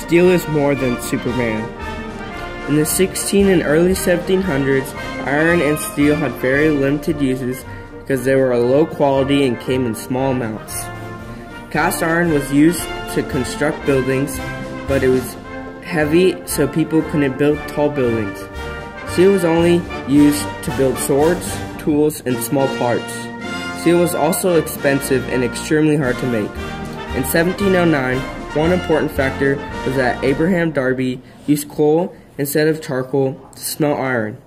Steel is more than Superman. In the 16 and early 1700s, iron and steel had very limited uses because they were low quality and came in small amounts. Cast iron was used to construct buildings, but it was heavy, so people couldn't build tall buildings. Steel was only used to build swords, tools, and small parts. Steel was also expensive and extremely hard to make. In 1709, one important factor was that Abraham Darby used coal instead of charcoal to smelt iron,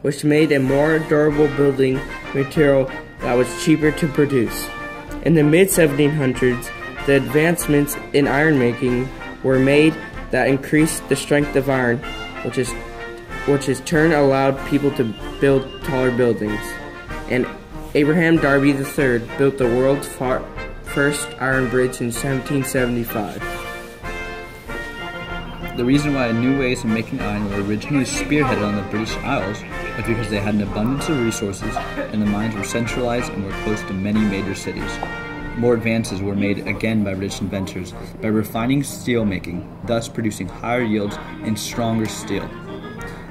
which made a more durable building material that was cheaper to produce. In the mid-1700s, the advancements in iron making were made that increased the strength of iron, which in turn allowed people to build taller buildings. And Abraham Darby III built the world's first iron bridge in 1775. The reason why new ways of making iron were originally spearheaded on the British Isles was because they had an abundance of resources and the mines were centralized and were close to many major cities. More advances were made again by British inventors by refining steel making, thus producing higher yields and stronger steel.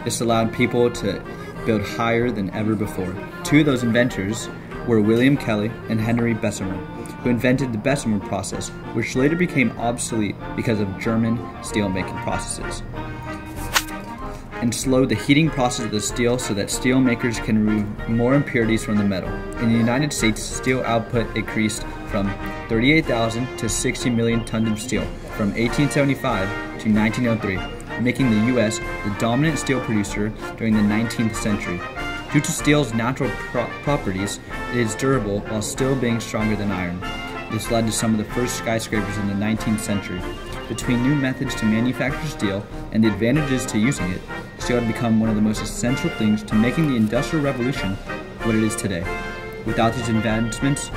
This allowed people to build higher than ever before. Two of those inventors were William Kelly and Henry Bessemer, who invented the Bessemer process, which later became obsolete because of German steel-making processes, and slowed the heating process of the steel so that steel makers can remove more impurities from the metal. In the United States, steel output increased from 38,000 to 60 million tons of steel from 1875 to 1903, making the U.S. the dominant steel producer during the 19th century. Due to steel's natural properties, it is durable while still being stronger than iron. This led to some of the first skyscrapers in the 19th century. Between new methods to manufacture steel and the advantages to using it, steel had become one of the most essential things to making the Industrial Revolution what it is today. Without these advancements,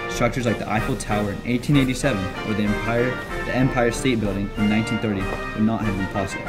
structures like the Eiffel Tower in 1887 or the Empire State Building in 1930 would not have been possible.